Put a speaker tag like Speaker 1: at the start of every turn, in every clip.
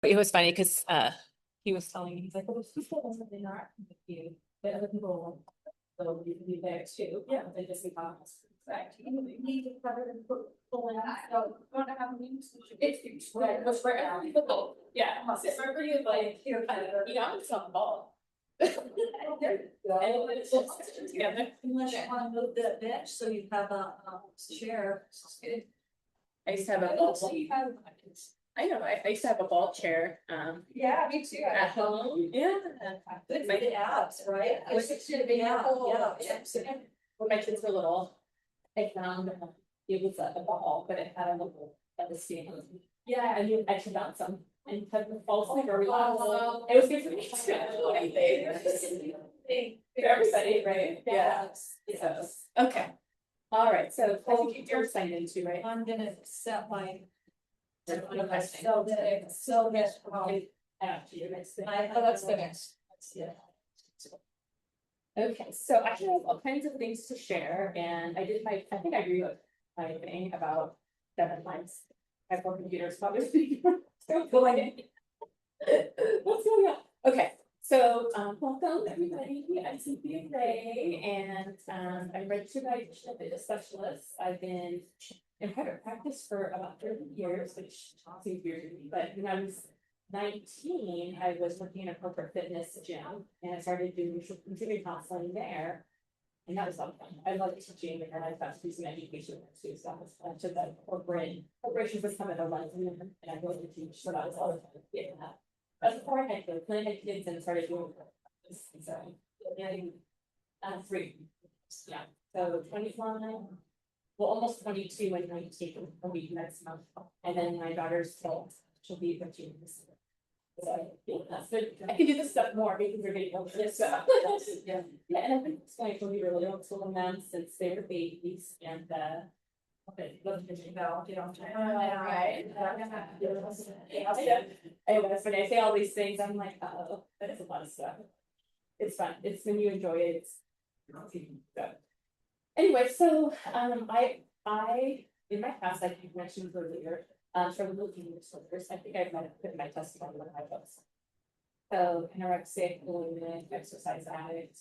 Speaker 1: It was funny because he was telling me, he's like, well, there's people that are interacting with you, but other people will be there too. Yeah, they just become you need to cover and pull it out. So you want to have meetings. It's right. It's for every people. Yeah. It's for every like you know, I'm just on the ball. And it's all together.
Speaker 2: Unless you want to move that bench so you have a chair.
Speaker 1: I used to have a ball. I know. I used to have a ball chair.
Speaker 2: Yeah, me too.
Speaker 1: At home. Yeah.
Speaker 2: Good for the abs, right?
Speaker 1: It was
Speaker 2: to be yeah.
Speaker 1: When my kids were little, I found it was a ball, but it had a little stand. Yeah, and I should bounce them and put the balls like a relax. It was good for me. For everybody, right? Yeah. So, okay. All right. So I think you're signed into, right?
Speaker 2: I'm gonna set my.
Speaker 1: Okay.
Speaker 2: So that's probably. Oh, that's the next. Yeah.
Speaker 1: Okay, so I have all kinds of things to share, and I think I rewrote my thing about 7 times. I have 4 computers, probably. Still going. What's going on? Okay, so welcome everybody. I'm Cynthia Gray, and I'm registered dietitian fitness specialist. I've been in private practice for about 30 years, which seems weird to me, but when I was 19, I was working in a corporate fitness gym, and I started doing continuing counseling there. And that was a lot of fun. I love teaching, and I got to do some education too. So I was to the corporations was kind of a life, and I really teach. So that was all the fun. Yeah, that's before I had kids. Then I had kids and started doing this. So getting 3. Yeah. So 21. Well, almost 22 and 19 a week next month, and then my daughter's 12. She'll be 13 this year. So yeah, I can do this stuff more because they're getting older. So yeah, and I've been explaining to be really homeschooling them since they were babies, and okay, right. Anyway, when I say all these things, I'm like, oh, that's a lot of stuff. It's fun. It's when you enjoy it. It's so. Anyway, so I in my past, like you mentioned earlier, struggled with eating disorders. I think I might have put in my testimony when I was. So anorexic, bulimic, exercise addict.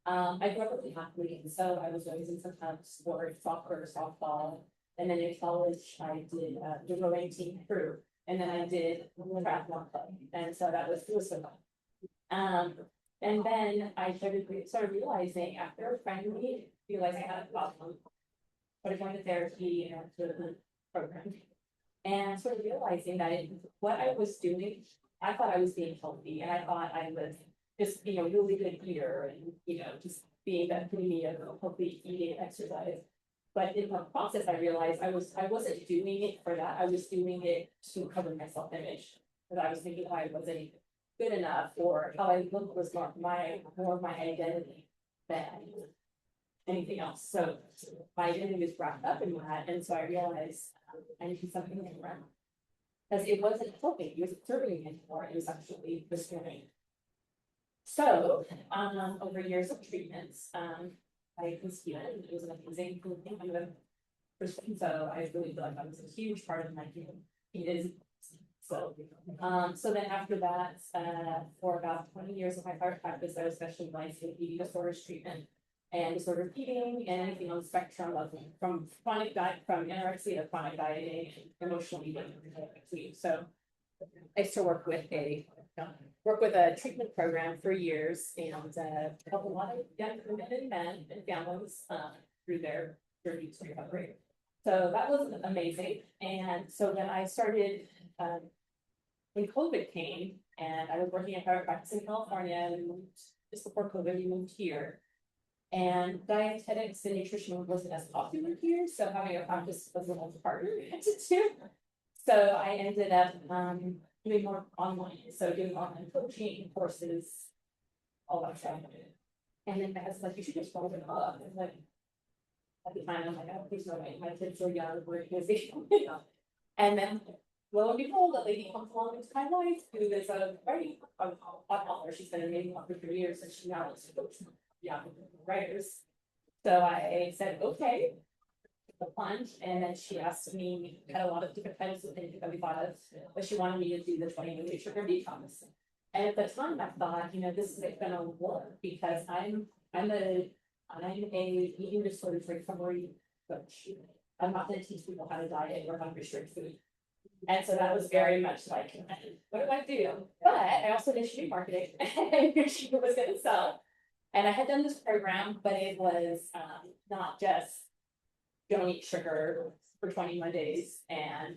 Speaker 1: I grew up with an athlete, so I was always in some kind of sport, soccer, softball. And then in college, I did the rowing team crew, and then I did triathlon club, and so it was so fun. And then I started realizing after finally realizing I had a problem, but I went to therapy and to the program, and sort of realizing that what I was doing, I thought I was being healthy, and I thought I was just being a really good eater, and just being that epitome of healthy eating and exercise. But in the process, I realized I wasn't doing it for that. I was doing it to cover my self-image, because I was thinking I wasn't good enough, or how I looked was more of my identity than anything else. So my identity was wrapped up in that, and so I realized I needed something different, because it wasn't helping, it wasn't serving me anymore. It was actually destroying. So over years of treatments, I was healed. It was an amazing person. So I really feel like that was a huge part of my healing. It is. So then after that, for about 20 years of my private practice, I was specialized in eating disorders treatment and disordered eating and anything on the spectrum of from chronic diet, from anorexia to chronic dieting, emotional eating. So I used to work with a treatment program for years and help a lot of young women and men and families through their journey to recovery. So that was amazing. And so then I started when COVID came, and I was working in private practice in California, and just before COVID, we moved here. And dietetics and nutrition wasn't as popular here, so having a practice was a little harder to do. So I ended up doing more online, so doing online coaching courses, all that stuff. And then my husband's like, you should just follow it up. And like, at the time, I'm like, oh, please no, my kids are young, we're busy. And then lo and behold, a lady comes along into my life who is a writing author. She's been an amazing author for years, and she now is a coach, writers. So I said, okay. the plunge, and then she asked me, had a lot of different types of things that we thought of, but she wanted me to do the 20-day sugar detox. And at the time, I thought, this isn't gonna work because I'm a eating disorder recovery coach. I'm not gonna teach people how to diet or how to restrict food. And so that was very much like, what do I do? But I also did street marketing and she was gonna sell. And I had done this program, but it was not just don't eat sugar for 21 days and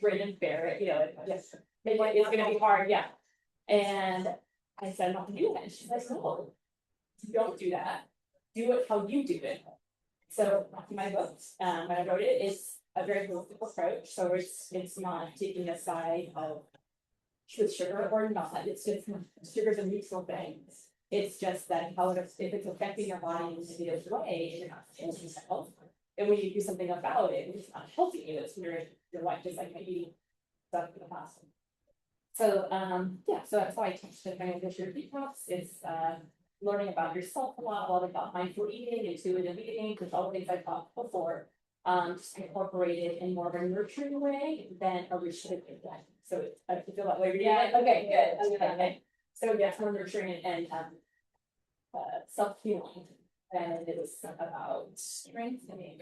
Speaker 1: grin and bear it, it's gonna be hard, yeah. And I said, I'm not gonna do that. And she's like, no, don't do that. Do it how you do it. So my books, when I wrote it, it's a very holistic approach. So it's not taking a side of with sugar or not. It's just sugar's a neutral thing. It's just that if it's affecting your body in a negative way, you're not changing yourself. And when you do something about it, it's not helping you. It's your life just like maybe stuff in the past. So so that's why I teach the kind of sugar detox. It's learning about yourself a lot about mindful eating, intuitive eating, because all the things I talked before, just incorporated in more of a nurturing way than a restrictive way. So I feel that way. Yeah. Okay. Good. Okay. So yes, more nurturing and self-healing, and it was about strengthening.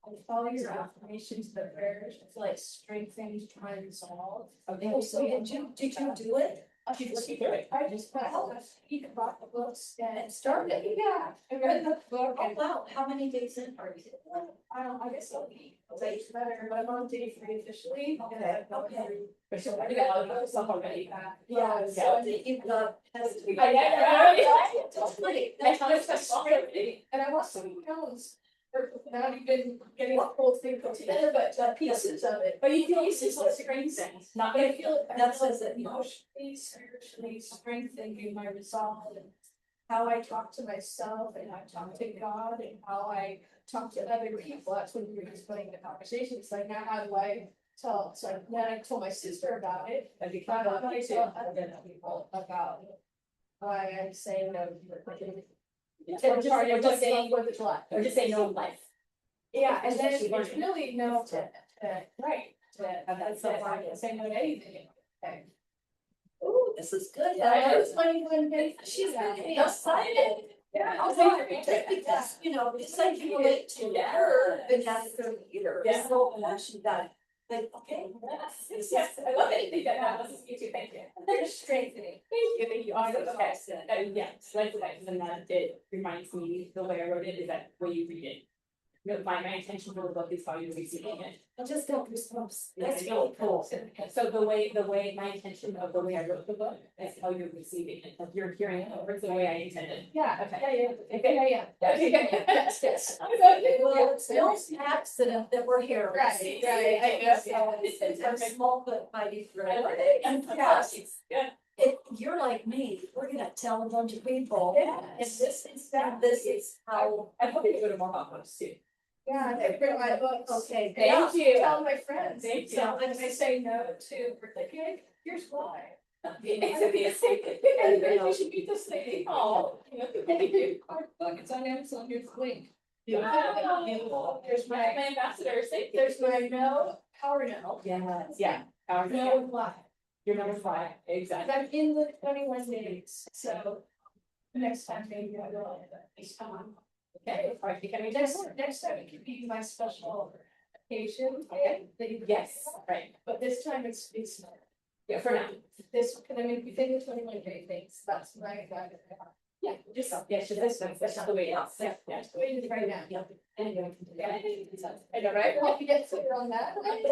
Speaker 2: I follow your affirmations, the prayers, it's like strengthening, try and resolve.
Speaker 1: Okay.
Speaker 2: So did you do it?
Speaker 1: She's looking through it.
Speaker 2: I just you bought the books and started. Yeah, I read the book. Oh wow, how many days in are you? I guess a week. It's better, but I'm on day 3 officially. Okay.
Speaker 1: But she's already got a lot of stuff already.
Speaker 2: Yeah, so you've got.
Speaker 1: I
Speaker 2: And I lost some pounds. Not even getting the whole thing put together, but pieces of it.
Speaker 1: But you feel pieces of the great things. Not gonna feel it.
Speaker 2: That says that emotionally, spiritually strengthening my resolve and how I talk to myself and how I talk to God and how I talk to other people. That's when we were just putting the conversation. It's like, now how do I tell? So then I told my sister about it.
Speaker 1: And you
Speaker 2: How
Speaker 1: can't
Speaker 2: do I tell other people about why I'm saying no?
Speaker 1: Or just saying no in life.
Speaker 2: Yeah, and then it's really no to right,
Speaker 1: That's so hard.
Speaker 2: say no to anything. Okay.
Speaker 3: Ooh, this is good.
Speaker 2: Yeah, it's funny when
Speaker 3: She's really
Speaker 2: Yeah.
Speaker 3: excited.
Speaker 2: Yeah,
Speaker 3: I was like, because, it's like you relate to her, and that's the leader.
Speaker 1: Yeah.
Speaker 3: So, she got, like, okay.
Speaker 1: Yes, I love it. You too, thank you.
Speaker 2: they're strengthening.
Speaker 1: Thank you. Awesome. Okay. Yes, like and then it reminds me, the way I wrote it is that when you read it. My intention for the book is how you're receiving it.
Speaker 2: I just don't respond.
Speaker 1: That's really cool. So the way my intention of the way I wrote the book is how you're receiving it, like you're hearing it over the way I intended.
Speaker 2: Yeah,
Speaker 1: Okay.
Speaker 2: yeah.
Speaker 1: Okay.
Speaker 2: Yes.
Speaker 3: Well, it's no accident that we're here.
Speaker 2: Right, I guess.
Speaker 3: It's a small but mighty thread. And
Speaker 1: Yes.
Speaker 3: if you're like me, we're gonna tell a bunch of people.
Speaker 2: Yeah.
Speaker 3: And this is how.
Speaker 1: I hope you go to more conferences too.
Speaker 2: Yeah, I read my books.
Speaker 3: Okay,
Speaker 1: Thank you.
Speaker 2: Tell my friends.
Speaker 1: Thank you.
Speaker 2: So when they say no to, we're like, "Hey, here's why.
Speaker 1: You should beat this lady. Oh. Thank you.
Speaker 2: It's on Amazon, here's the link.
Speaker 1: Wow.
Speaker 2: There's
Speaker 1: My
Speaker 2: my,
Speaker 1: ambassador, thank you.
Speaker 2: there's my no, power no.
Speaker 1: Yes, yeah.
Speaker 2: No lie.
Speaker 1: You're number 5, exactly.
Speaker 2: I'm in the 21 days, so next time maybe I will.
Speaker 1: Okay, all right, becoming
Speaker 2: Next time it could be my special occasion.
Speaker 1: Yes, right,
Speaker 2: But this time it's
Speaker 1: yeah, for now.
Speaker 2: this, because I mean, within the 21 day things, that's my.
Speaker 1: Yeah, just that's just the way it is. Yeah, yeah.
Speaker 2: That's the way it is right now.
Speaker 1: Yeah. Anyway,
Speaker 2: Yeah.
Speaker 1: I know, right?
Speaker 2: Well, if you get clear on that.
Speaker 1: Okay,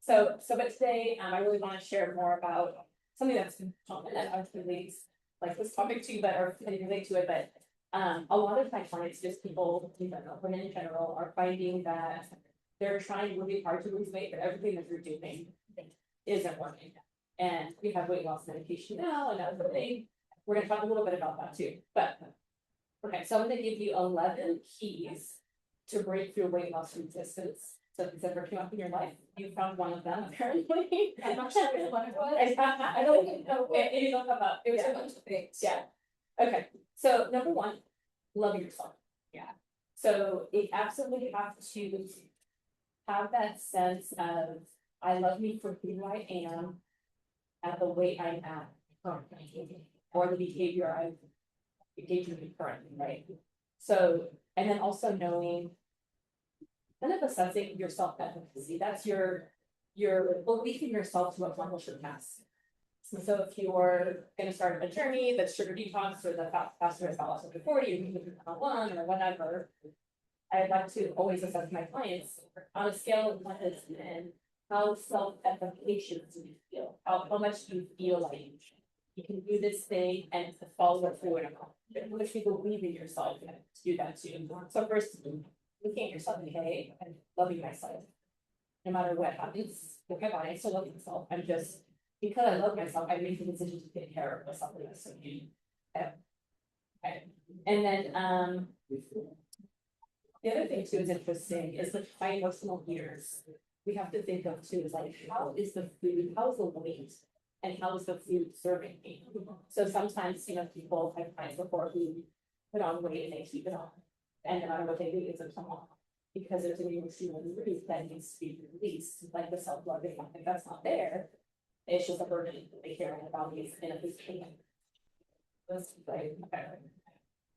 Speaker 1: so but today, I really want to share more about something that's common and I really like this topic too, but or can relate to it, but a lot of my clients, just people in general, women in general, are finding that they're trying really hard to lose weight, but everything that they're doing isn't working. And we have weight loss medication now and other thing. We're gonna talk a little bit about that too, but okay, so I'm gonna give you 11 keys to break through weight loss resistance So if it's ever came up in your life, you found one of them apparently.
Speaker 2: I'm not sure which one it was.
Speaker 1: I don't even know, it will come up.
Speaker 2: It was
Speaker 1: Yeah.
Speaker 2: a bunch of things.
Speaker 1: Yeah. Okay, so number one, love yourself.
Speaker 2: Yeah.
Speaker 1: So it absolutely have to have that sense of, I love me for who I am at the weight I'm at currently, or the behavior I've engaged in currently, right? So, and then also knowing, kind of assessing your self-efficacy, that's your belief in yourself to accomplish your task. So if you're gonna start a journey that's sugar detox or the faster is loss over 40, you can do one or whatever. I'd like to always assess my clients on a scale of 1 to 10, how self-efficacious do you feel? How much do you feel like you can do this thing and to follow through and accomplish it? How much you believe in yourself to do that too? So first, looking at yourself and hey, and loving myself. No matter what happens with my body, I still love myself. I'm just, because I love myself, I make the decision to take care of myself. So okay. And then the other thing too is interesting is the high emotional eaters. We have to think of too is like, how is the food, how's the weight, and how is the food serving me? So sometimes, you know, people have clients before who put on weight and they keep it on, and no matter what they do, it doesn't come off because there's an emotional release that needs to be released, like the self-love. If that's not there, it's just a burden they carry on their bodies in a physical. That's right.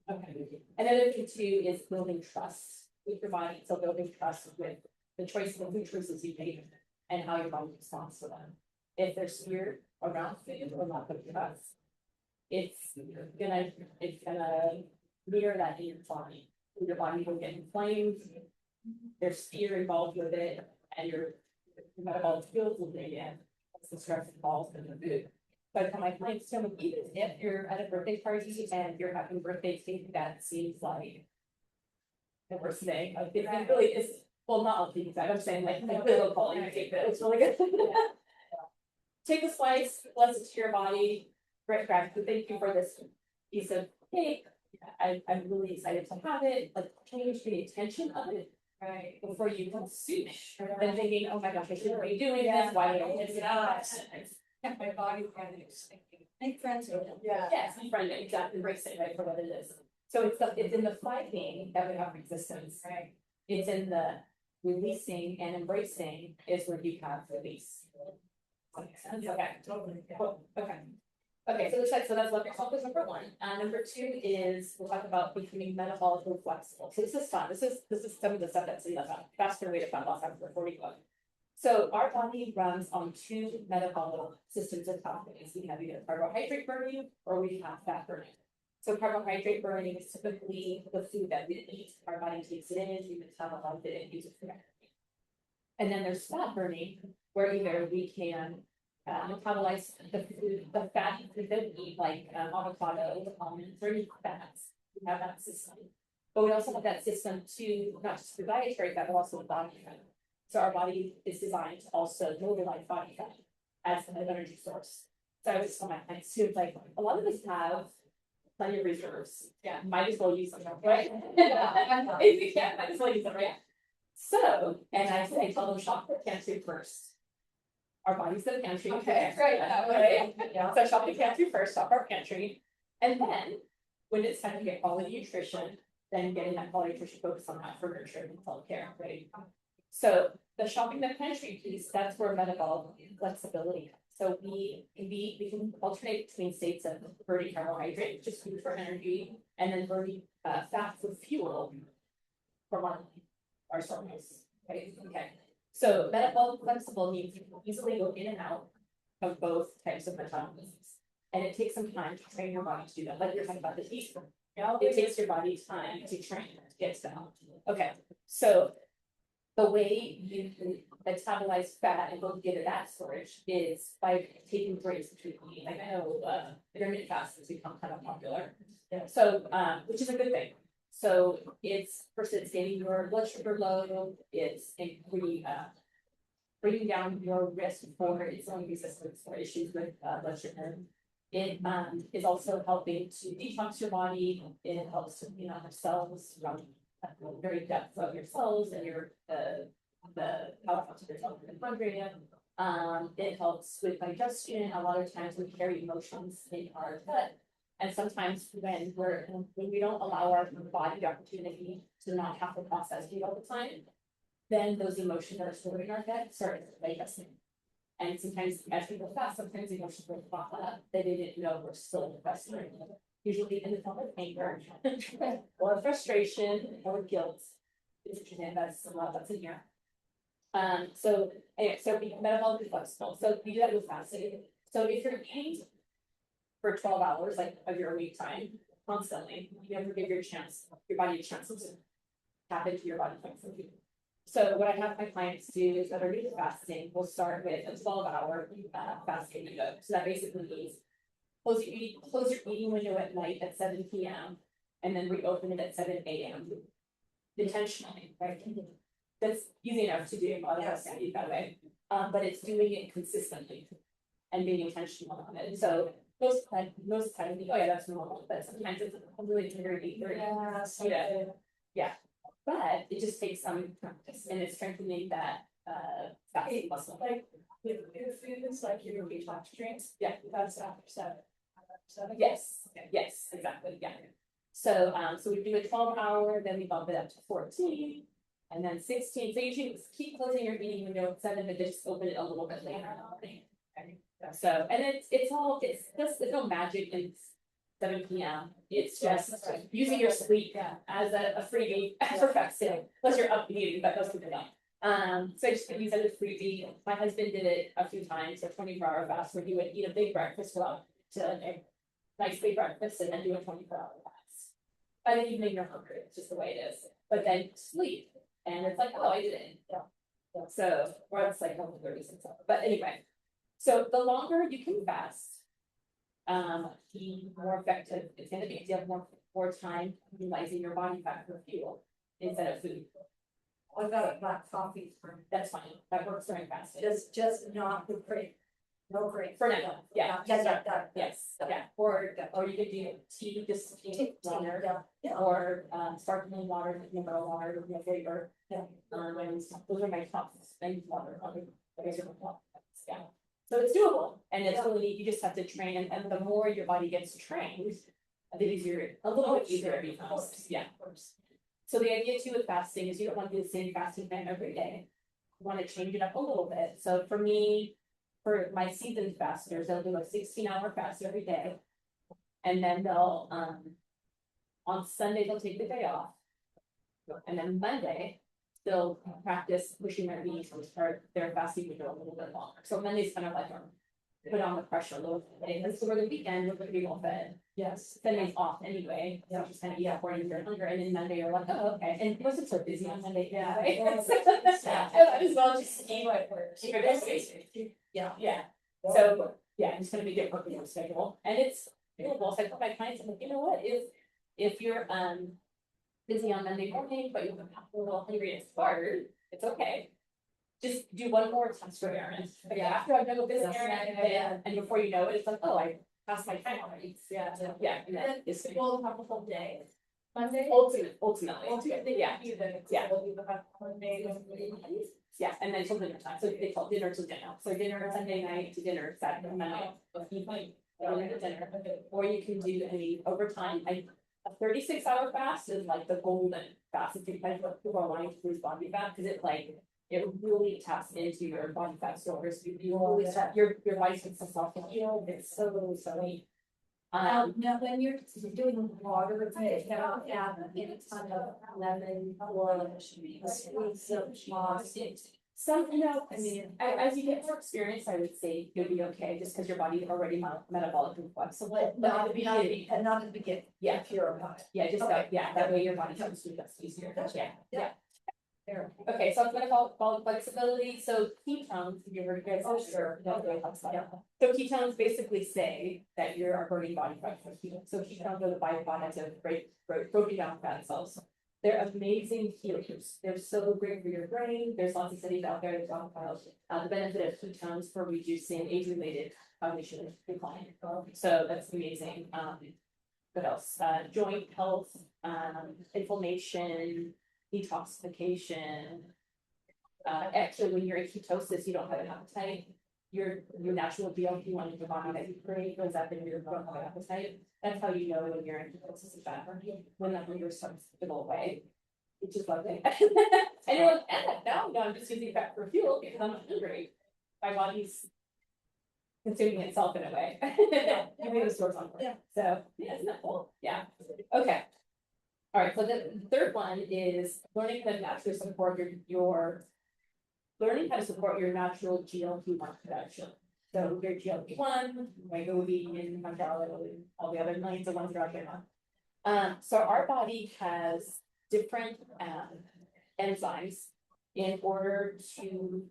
Speaker 1: Okay. And then the thing too is building trust with your body. So building trust with the choices of food choices you make and how your body responds to them. If there's fear around food or not good trust, it's gonna mirror that in your body. Your body will get inflamed. There's fear involved with it, and your metabolic fuels will dig in. That's the stress involved in the food. But for my clients, some of even if you're at a birthday party and you're having birthday cake that seems like the worst thing, like it really is. Well, not all things. I'm saying like little quality cake that it's really good. Take a slice, bless it to your body. Great gratitude. Thank you for this piece of cake. I'm really excited to have it. Like change the intention of it. Right. Before you consume it. Then thinking, oh my gosh, I shouldn't be doing this. Why did I miss it out?
Speaker 2: Yeah, my body kind of thinking. Make friends with them.
Speaker 1: Yeah. Yes, friend it, exactly, embrace it, right, for what it is. So it's in the fighting that we have resistance, right? It's in the releasing and embracing is where you have release. Okay.
Speaker 2: Totally.
Speaker 1: Cool. Okay, so that's love yourself is number one. Number two is we'll talk about becoming metabolically flexible. So this is fun. This is some of the stuff that's in the faster way to fat loss after 41. So our body runs on 2 metabolic systems of pathways. We have either carbohydrate burning or we have fat burning. So carbohydrate burning is typically the food that we eat. Our body takes it in, we metabolize it and use it for energy. And then there's fat burning, where either we can metabolize the fat food that we eat, like avocado, almonds, or any fats. We have that system. But we also have that system to not just for dietary fat, but also body fat. So our body is designed to also mobilize body fat as an energy source. So I always tell my clients too, like a lot of us have plenty of reserves. Yeah, might as well use them, right? If you can, might as well use them, right? So, and I tell them shop the pantry first. Our body's the pantry.
Speaker 2: Okay, right.
Speaker 1: Right. Yeah, so shop the pantry first, shop our pantry. And then when it's time to get quality nutrition, then getting that quality nutrition focus on that for nurturing and self-care, right? So the shopping the pantry piece, that's where metabolic flexibility. So we can alternate between states of burning carbohydrate, which is food for energy, and then burning fat for fuel for our sources. Right? Okay. So metabolic flexible means you can easily go in and out of both types of metabolisms. And it takes some time to train your body to do that. Like you're talking about the heat. It takes your body time to train to get to that. Okay. So the way you can metabolize fat and go get that storage is by taking breaks between eating. Like I know intermittent fasting has become kind of popular. So which is a good thing. So it's first it's getting your blood sugar low, it's bringing down your risk for insulin resistance or issues with blood sugar. It is also helping to detox your body. It helps to clean out your cells from the very depth of your cells and your the mitochondria. It helps with digestion. A lot of times we carry emotions in our gut. And sometimes when we don't allow our body the opportunity to not have to process food all the time, then those emotions that are stored in our gut start digesting. And sometimes as we go fast, sometimes emotions will pop up that they didn't know were still festering. Usually in the form of anger or frustration or guilt. It's interesting, that's a lot that's in here. So anyway, so be metabolically flexible. So you do that with fasting. So if you're eating for 12 hours, like of your week time, constantly, you never give your body a chance to tap into your body flexibility. So what I have my clients do is that are doing fasting, we'll start with a 12-hour fasting window. So that basically means close your eating window at night at 7 p.m. and then reopen it at 7 a.m. intentionally, right? That's easy enough to do. A lot of us can't eat that way, but it's doing it consistently and being intentional on it. So most of the time, oh yeah, that's normal. But sometimes it's really very yeah. But it just takes some practice, and it's strengthening that fasting muscle.
Speaker 2: Like with food, it's like your detox drinks.
Speaker 1: Yeah,
Speaker 2: That's after 7.
Speaker 1: Yes, yes, exactly, yeah. So, so we do a 12-hour, then we bump it up to 14, and then 16. So usually keep closing your eating window at 7, but just open it a little bit later in the morning. Okay. So, and it's there's no magic in 7 p.m. It's just using your sleep as a freebie for fasting. Unless you're up eating, but most people don't. So I just use it as a freebie. My husband did it a few times, a 24-hour fast where he would eat a big breakfast to a nice big breakfast and then do a 24-hour fast. By the evening, you're hungry. It's just the way it is. But then sleep, and it's like, oh, I did it. Yeah. So, or it's like 36 hours. But anyway, so the longer you can fast, the more effective it's going to be. If you have more time utilizing your body fat for fuel instead of food.
Speaker 3: I've got a black coffee for,
Speaker 1: That's fine. That works during fasting.
Speaker 3: just not the great, no great.
Speaker 1: For now, yeah. Yes, yeah. Or you could do tea, just water, or sparkling water, mineral water, flavor. Yeah. And those are my top things. Water, those are my top things. Yeah. So it's doable, and it's really you just have to train, and the more your body gets trained, a little bit easier it becomes. Yeah. So the idea too with fasting is you don't want to do the same fasting time every day. You want to change it up a little bit. So for me, for my seasoned fasters, they'll do a 16-hour fast every day. And then they'll on Sunday they'll take the day off. And then Monday they'll practice pushing their knees to start their fasting window a little bit longer. So Monday's kind of like put on the pressure a little bit. And so for the weekend, we're going to be well fed. Yes. Sunday's off anyway. So just kind of eat according to your hunger. And then Monday you're like, oh, okay. And most of it's so busy on Monday. Yeah. Right? I as well just eat what works. Yeah. Yeah. So yeah, it's going to be different with your schedule. And it's doable. So I tell my clients, I'm like, you know what? If you're busy on Monday morning, but you're a little hungry and tired, it's okay. Just do one more test for errands. Like after I've done this errand, and before you know it, it's like, oh, I passed my time already. Yeah. And then it's
Speaker 2: We'll have a whole day. Monday?
Speaker 1: Ultimately, yeah. Yeah, and then till dinner time. So they call dinner to dinner. So dinner Sunday night to dinner Saturday night. Dinner to dinner. Or you can do any overtime. A 36-hour fast is like the golden fast. If you kind of people are wanting to lose body fat, because it really taps into your body fat stores. You always have your body gets itself heal. It's so neat.
Speaker 3: Now when you're doing water with it, you know, add a ton of lemon or a squeeze of moss.
Speaker 1: Some, I mean, as you get more experience, I would say you'll be okay, just because your body is already metabolically flexible. But not at the beginning.
Speaker 3: Not at the beginning.
Speaker 1: Yeah.
Speaker 3: If you're about it.
Speaker 1: Yeah, just that way your body comes to that's easier. Yeah.
Speaker 3: There.
Speaker 1: Okay, so I'm gonna call it flexibility. So ketones, have you heard of guys?
Speaker 3: Oh, sure.
Speaker 1: Yeah. So ketones basically say that you're burning body fat for ketones. So ketones are the byproducts of broken down fat cells. They're amazing healers. They're so great for your brain. There's lots of studies out there that talk about the benefit of ketones for reducing age-related cognition decline. So that's amazing. What else? Joint health, inflammation, detoxification, Actually, when you're in ketosis, you don't have an appetite. Your natural GLP-1 in your body that you create goes up and you don't have an appetite. That's how you know when you're in ketosis is bad for you, when the hunger starts to go away. Which is lovely. And you're like, no, I'm just using fat for fuel because I'm not hungry. My body's consuming itself in a way. You made the stores on board.
Speaker 2: Yeah.
Speaker 1: So, yeah, isn't that cool? Yeah. Okay. All right, so the third one is learning how to naturally support your learning how to support your natural GLP-1 production. So your GLP-1, Wegovy, and Mounjaro, and all the other millions of ones that are out there now. So our body has different enzymes in order to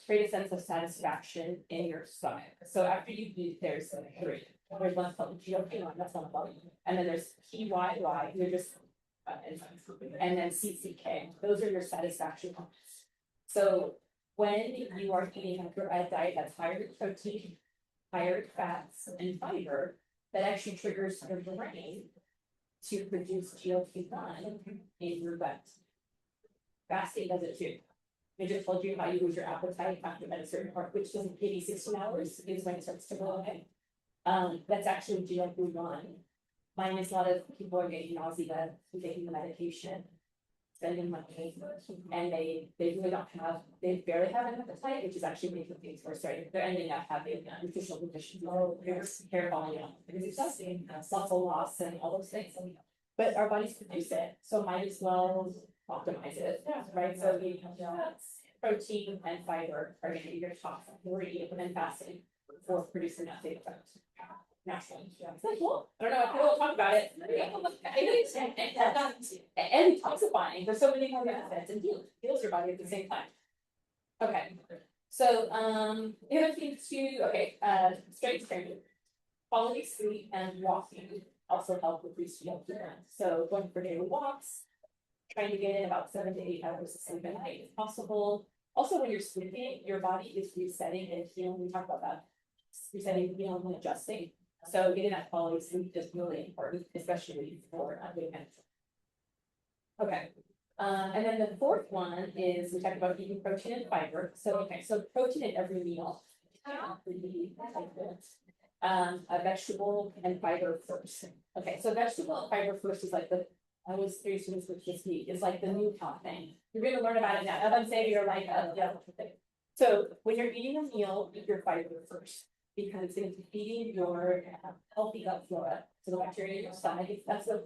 Speaker 1: create a sense of satisfaction in your stomach. So after you eat, there's three. There's one called GLP-1, that's on the body. And then there's PYY, you're just enzymes. And then CCK, those are your satisfaction hormones. So when you are eating a diet that's higher in protein, higher in fats, and fiber, that actually triggers your brain to produce GLP-1 in your gut. Fasting does it too. I just told you how you lose your appetite after a certain part, which doesn't maybe 16 hours is when it starts to go away. That's actually GLP-1. Minus a lot of people are getting nausea, taking the medication, spending money, and they really don't have, they barely have an appetite, which is actually making things worse, right? They're ending up having nutritional conditions, hair falling out, because it's just muscle loss and all those things. But our bodies produce it, so might as well optimize it, right? So we have protein and fiber are going to be your top three when fasting for producing that same effect. Naturally. Isn't that cool? I don't know, I will talk about it. And detoxifying, there's so many more benefits, and heals your body at the same time. Okay, so the other thing too, strength training, quality sleep and walking also help reduce GLP-1. So going for daily walks, trying to get in about 7 to 8 hours of sleep at night if possible. Also, when you're sleeping, your body is resetting and healing. We talk about that. Resetting, healing, and adjusting. So getting that quality sleep is really important, especially for women. Okay. And then the fourth one is we talked about eating protein and fiber. So protein in every meal. A vegetable and fiber first. Okay, so vegetable and fiber first is like I was 3 students with this week. It's like the new top thing. You're going to learn about it now. As I'm saying, you're like, so when you're eating a meal, eat your fiber first, because it's going to be feeding your healthy gut flora. So the bacteria in your stomach, that's a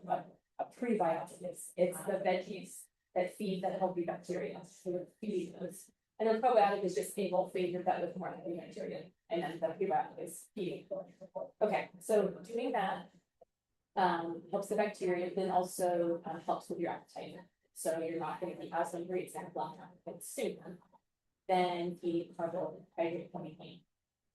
Speaker 1: prebiotic. It's the veggies that feed that healthy bacteria. So we're feeding those. And then probiotic is just a whole feed your gut with more healthy bacteria. And then the prebiotic is feeding. Okay, so doing that helps the bacteria, then also helps with your appetite. So you're not going to be as hungry, it's going to sooner than eating carbohydrate point.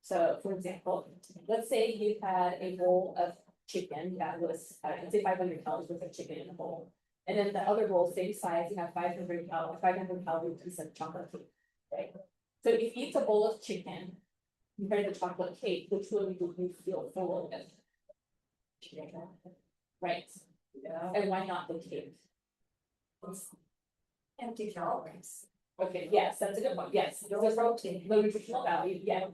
Speaker 1: So for example, let's say you had a bowl of chicken that was, let's say 500 calories worth of chicken in a bowl. And then the other bowl, same size, you have 500 calorie piece of chocolate cake, right? So if you eat a bowl of chicken compared to chocolate cake, which one do you feel full of? Right. Yeah. And why not the cake?
Speaker 3: Empty calories.
Speaker 1: Okay, yes, that's a good one. Yes, the protein, the nutritional value. Yeah.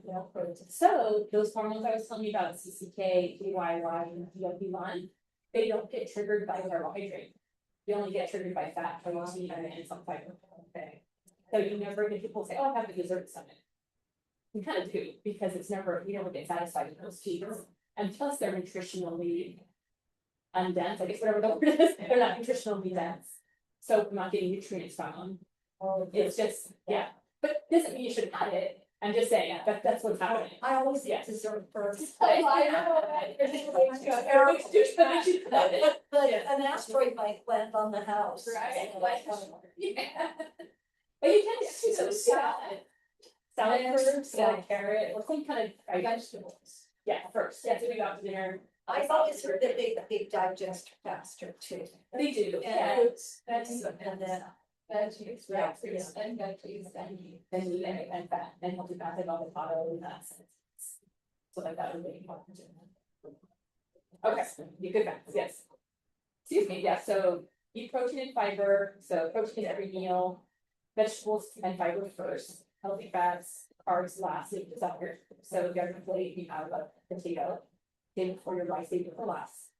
Speaker 1: So those hormones I was telling you about, CCK, PYY, and GLP-1, they don't get triggered by carbohydrate. They only get triggered by fat, protein, and some fiber. Okay. So you never get people say, "Oh, I have a dessert summit." You kind of do, because it's never, you never get satisfied with those foods. And plus they're nutritionally undense, I guess whatever the word is, they're not nutritionally dense. So we're not getting nutrients from them. It's just, yeah. But doesn't mean you shouldn't have it. I'm just saying that's what's happening.
Speaker 3: I always get dessert first.
Speaker 1: I know.
Speaker 3: But an asteroid might land on the house.
Speaker 1: Right. Yeah. But you can do some salad. Salad first, carrot, or some kind of vegetables. Yeah, first. Yeah, so we got dinner.
Speaker 3: I've always heard that they digest faster too.
Speaker 1: They do.
Speaker 3: Yeah.
Speaker 1: That's
Speaker 3: And then
Speaker 2: Veggies,
Speaker 1: right,
Speaker 2: fruits, and veggies, and
Speaker 1: then meat and fat, and healthy fats like avocado and nuts. So like that would be important. Okay, you good fats, yes. Excuse me, yeah, so eat protein and fiber, so protein every meal. vegetables and fiber first, healthy fats, carbs last, if it's upper. So if you have a plate, you have a potato, day before your rice, day before last.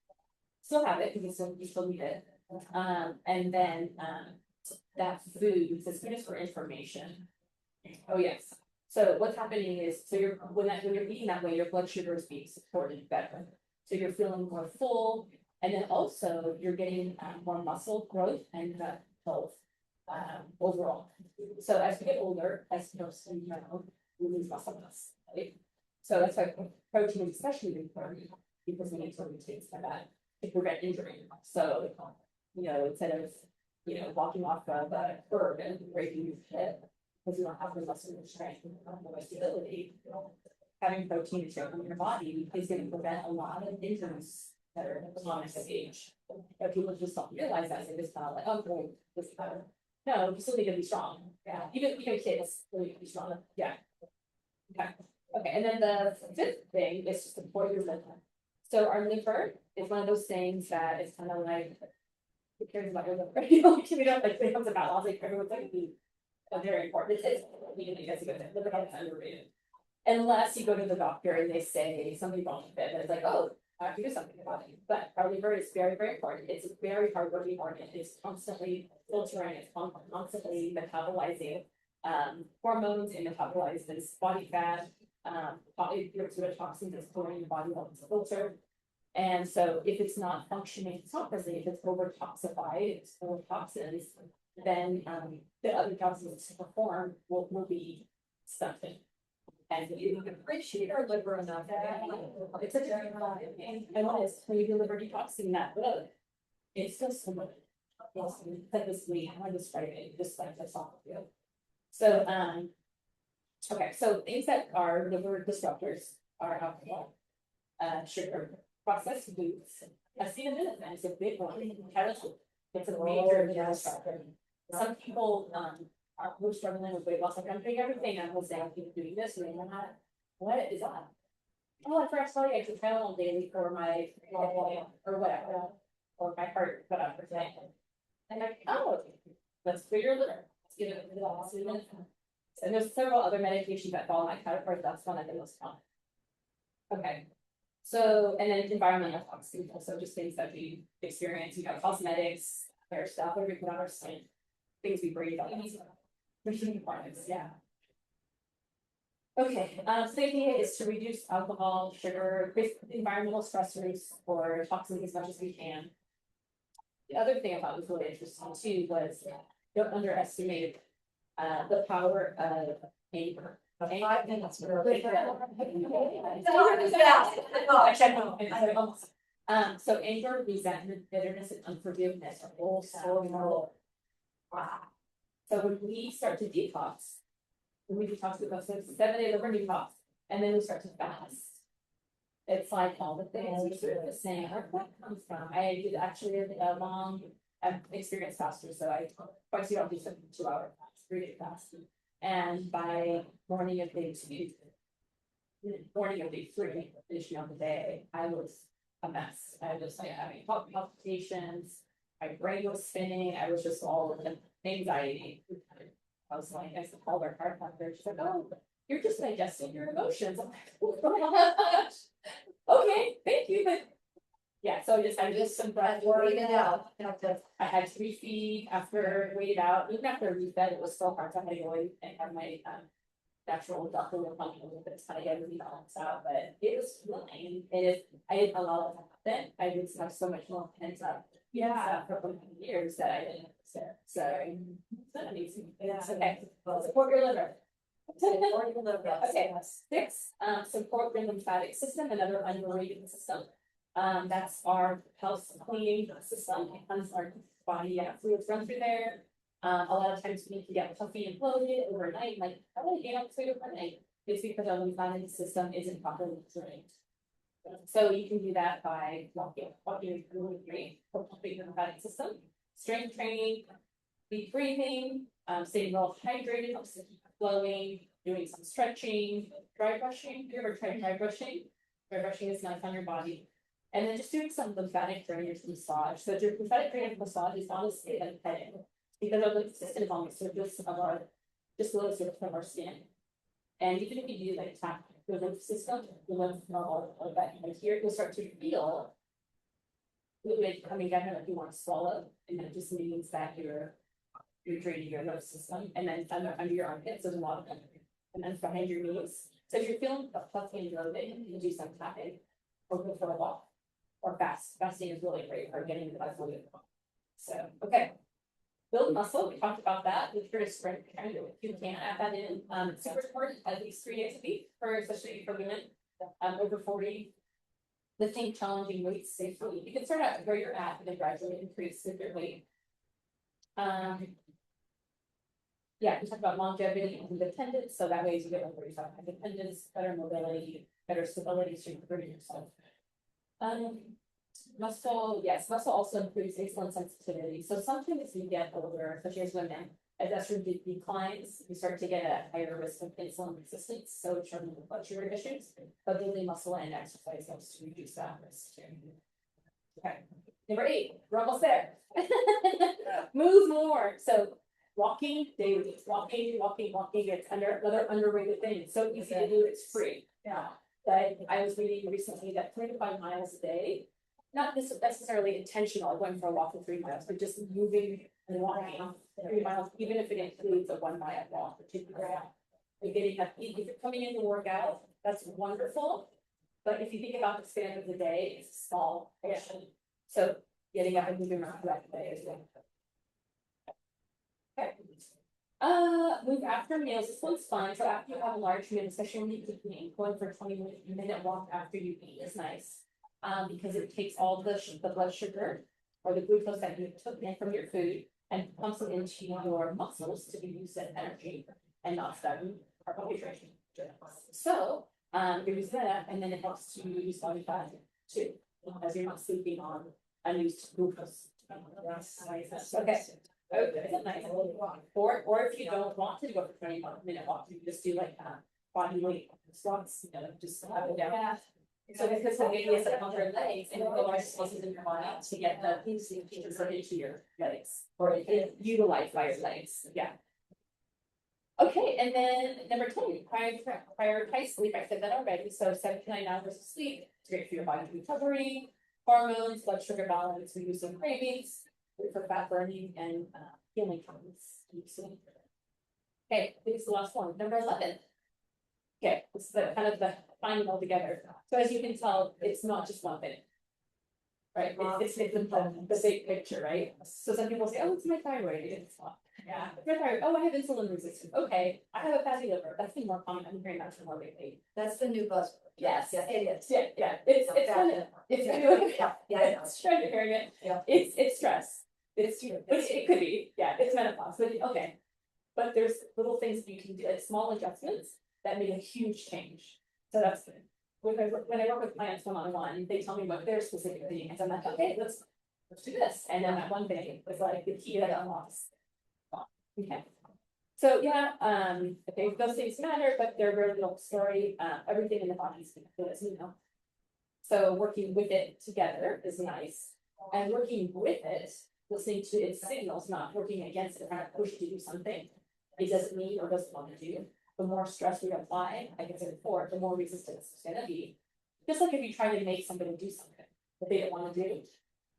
Speaker 1: Still have it because you still need it. And then that food, this food is for information. Oh, yes. So what's happening is, so when you're eating that way, your blood sugar is being supported better. So you're feeling more full, and then also you're getting more muscle growth and gut health overall. So as we get older, as most you know, we lose muscle mass, right? So that's why protein is especially important, because we need to retain some of that to prevent injury. So, instead of, walking off of a curb and breaking your hip, because you don't have the muscle strength and the stability, having protein in your body is going to prevent a lot of injuries that are chronic age. But people just don't realize that, they just kind of like, oh, great, this is better. No, you still need to be strong. Yeah, even kids really need to be strong. Yeah. Okay, and then the fifth thing is to support your liver. So our liver is one of those things that is kind of like, who cares about your liver? We don't like it comes about. I was like, everyone's like, very important. It's liver health is underrated. Unless you go to the doctor and they say something wrong with it, and it's like, oh, I have to do something about it. But our liver is very, very important. It's a very hardworking organ. It's constantly filtering, it's constantly metabolizing hormones, and metabolizes body fat, body toxins that's pouring in your body while it's filtered. And so if it's not functioning properly, if it's over toxified, it's full of toxins, then the other jobs to perform will be stunted. And you can appreciate our liver enough. It's a very and what is when you deliver detoxing that blood, it's just so much. Like this week, I describe it just like this off of you. So okay, so things that are liver disruptors are alcohol, sugar, processed foods, acetaminophen is a big one. It's a major disruptor. Some people we're struggling with weight loss. Like I'm doing everything. I was saying I'm doing this, and I'm not. What is that? Oh, I forgot to tell you, I take Tylenol daily for my or whatever, or my heart, whatever thing. And I'm like, oh, let's figure it out. Let's give it a little. And there's several other medications that fall in that category. That's one of the most common. Okay. So, and then environmental toxins, also just things that we experience. You know, cosmetics, hair stuff, whatever we put on our skin, things we breathe on. Machine requirements, yeah. Okay, so the idea is to reduce alcohol, sugar, environmental stressors or toxins as much as we can. The other thing I thought was really interesting too was don't underestimate the power of anger.
Speaker 3: 5 minutes.
Speaker 1: So anger, resentment, bitterness, and unforgiveness are all so moral. Wow. So when we start to detox, we detox about 7-day liver detox, and then we start to fast. It's like all the things we sort of saying, where that comes from. I did actually a long experience faster, so I twice I'll do 2-hour fast, 3-day fast. And by morning of day 2, morning of day 3, finishing on the day, I was a mess. I was like having palpitations, my brain was spinning, I was just all in anxiety. I was like, I called our heart doctor. She's like, oh, you're just digesting your emotions. I'm like, okay, thank you. But yeah, so I just some breath working it out. I had to refeed after waited out. Even after I refed, it was still hard. So I had to go in and have my natural doctor work on it, but it's kind of getting me balanced out. But it was fine. I didn't allow it to happen. I just have so much more pent up. Yeah, for years that I didn't. So it's amazing. Yeah. Okay. Well, support your liver. Support your liver. Okay. 6. Support your lymphatic system, another underrated system. That's our health cleaning system. It cleanses our body. Fluids run through there. A lot of times we can get puffy and bloated overnight. Like, how do I gain up weight overnight? It's because our lymphatic system isn't properly drained. So you can do that by walking really great for pumping your lymphatic system. Strength training, deep breathing, staying well hydrated, helps to keep flowing, doing some stretching, dry brushing. Have you ever tried dry brushing? Dry brushing is nice on your body. And then just doing some lymphatic drainage massage. So your lymphatic drainage massage is honestly like petting. because our lymph system is on the surface of our, just below the surface of our skin. And even if you do like tap the lymph system, the lymph node or that right here, you'll start to feel fluid coming down like you want to swallow, and that just means that you're draining your lymph system. And then under your armpits, there's a lot of them, and then behind your knees. So if you're feeling puffy and bloated, you can do some tapping, or go for a walk, or fast. Fasting is really great for getting the blood fluid. So okay. Build muscle, we talked about that. If you're a sprint, kind of, you can add that in. Super important at least 3 days a week, for especially for women over 40. Lifting challenging weights safely. You can start out where you're at and then gradually increase with your weight. Yeah, we talked about longevity and independence, so that way you get over yourself independence, better mobility, better stability, so you can yourself. Muscle, yes, muscle also improves insulin sensitivity. So something as you get older, especially as women, as estrogen declines, you start to get a higher risk of insulin resistance. So it's from the blood sugar issues, but building muscle and exercise helps to reduce that risk too. Okay, number 8, we're almost there. Move more. So walking daily, walking. It's another underrated thing. It's so easy to do. It's free.
Speaker 2: Yeah.
Speaker 1: But I was reading recently that 3 to 5 miles a day. Not necessarily intentional going for a walk for 3 miles, but just moving and walking 3 miles, even if it includes a 1 mile walk, particularly. You're getting up, if you're coming in to work out, that's wonderful. But if you think about the span of the day, it's a small portion. So getting up and moving around throughout the day is good. Okay. Move after meals. This one's fun. So after you have a large meal, especially when you eat, going for a 20-minute walk after you eat is nice. Because it takes all the blood sugar or the glucose that you took in from your food and pumps it into your muscles to be used as energy and not starving carbohydrate. So there's that, and then it helps to use body fat too, as you're not sleeping on unused glucose. Okay. Oh, isn't nice? Or if you don't want to go for 20-minute walk, you just do like body weight squats, just have it down. Yeah. So because the idea is that on your legs and the large spaces in your body to get the things into your legs or utilized by your legs. Yeah. Okay, and then number 10, prioritize sleep. I said that already. So 7 to 9 hours of sleep. It's great for your body's recovery, hormones, blood sugar balance, reducing cravings, good for fat burning and healing times. Okay, this is the last one. Number 11. Okay, this is the kind of the finding all together. So as you can tell, it's not just one thing, right? It's the big picture, right? So some people say, oh, it's my thyroid. It's not. Yeah, my thyroid. Oh, I have insulin resistance. Okay, I have a fatty liver. That's been more common. I'm hearing that from more lately.
Speaker 3: That's the new buzzword.
Speaker 1: Yes,
Speaker 3: Yes, it is.
Speaker 1: yeah. It's trying to hearing it.
Speaker 3: Yeah.
Speaker 1: It's stress. It could be. Yeah, it's menopause. But okay, but there's little things that you can do, like small adjustments that made a huge change. So that's good. When I work with clients one-on-one, they tell me what their specific thing is. I'm like, okay, let's do this. And then that one thing was like the key that unlocks. Okay. So yeah, okay, those things matter, but they're very little story. Everything in the body is connected, as you know. So working with it together is nice. And working with it, listening to its signals, not working against it, trying to push to do something it doesn't need or doesn't want to do. The more stress we apply, like I said before, the more resistance it's going to be. Just like if you try to make somebody do something that they don't want to do,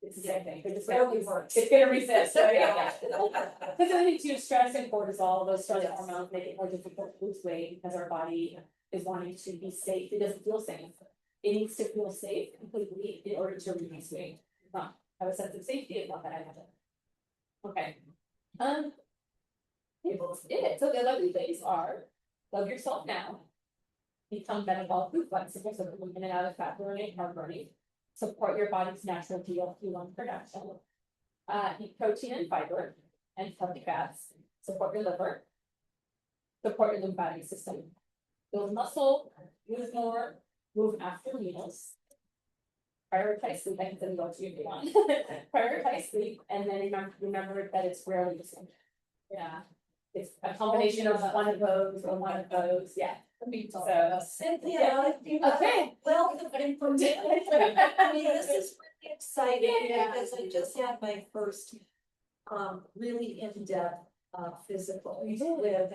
Speaker 1: it's the same thing. It's going to resist. So, yeah. Because I think too, stress and cortisol, those stress hormones make it more difficult to lose weight because our body is wanting to be safe. It doesn't feel safe. It needs to feel safe completely in order to release weight. Not have a sense of safety. It's not that I have it. Okay. It. So the lovely things are. Love yourself now. Become metabolically flexible, so moving in and out of fat burning, carb burning. Support your body's natural GLP-1 production. Eat protein and fiber and healthy fats. Support your liver. Support your lymphatic system. Build muscle. Move more. Move after meals. Prioritize sleep. I can send go to you if you want. Prioritize sleep, and then remember that it's rarely the same. Yeah. It's a combination of one of those or one of those, yeah. So
Speaker 3: Cynthia,
Speaker 1: okay.
Speaker 3: Well, I mean, this is really exciting
Speaker 1: Yeah.
Speaker 3: because I just had my first really in-depth, physical with,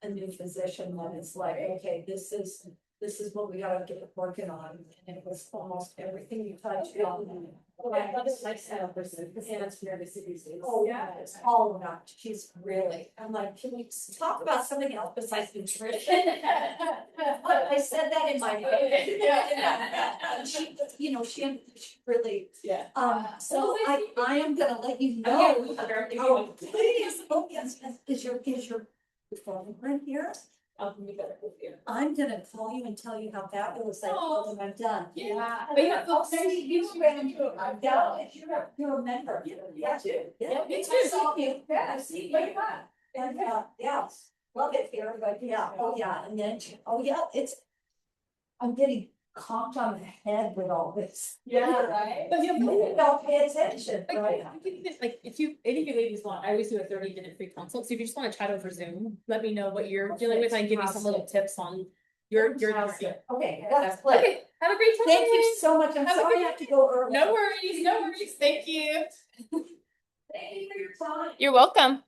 Speaker 3: a new physician that is like, okay, this is what we gotta get working on. And it was almost everything you touched on.
Speaker 1: I love this lifestyle person, because that's very serious.
Speaker 3: Oh, yeah, it's all about, she's really, I'm like, can we talk about something else besides nutrition? I said that in my head. And she, you know, she really,
Speaker 1: Yeah.
Speaker 3: so I am gonna let you know. Oh, please, oh, yes, is your phone right here? I'm gonna call you and tell you how fabulous I feel when I'm done.
Speaker 1: Yeah.
Speaker 3: But yeah, I'll see you around too. I'm down, you're a member. Yeah, too. Yeah,
Speaker 1: me
Speaker 3: it's
Speaker 1: too.
Speaker 3: nice to see you. Yeah, I see you. And, yeah, love it here, but yeah, oh yeah, and then, oh yeah, I'm getting conked on the head with all this.
Speaker 1: Yeah, right. But
Speaker 3: You don't pay attention, right?
Speaker 1: Like, if any of you ladies want, I always do a 30-minute free consult, so if you just wanna chat over Zoom, let me know what you're dealing with, I can give you some little tips on your.
Speaker 3: Okay, that's great.
Speaker 1: Okay, have a great time.
Speaker 3: Thank you so much, I'm
Speaker 1: Have a
Speaker 3: sorry
Speaker 1: good
Speaker 3: I have to go early.
Speaker 1: No worries, thank you.
Speaker 3: Thank you for your time.
Speaker 1: You're welcome.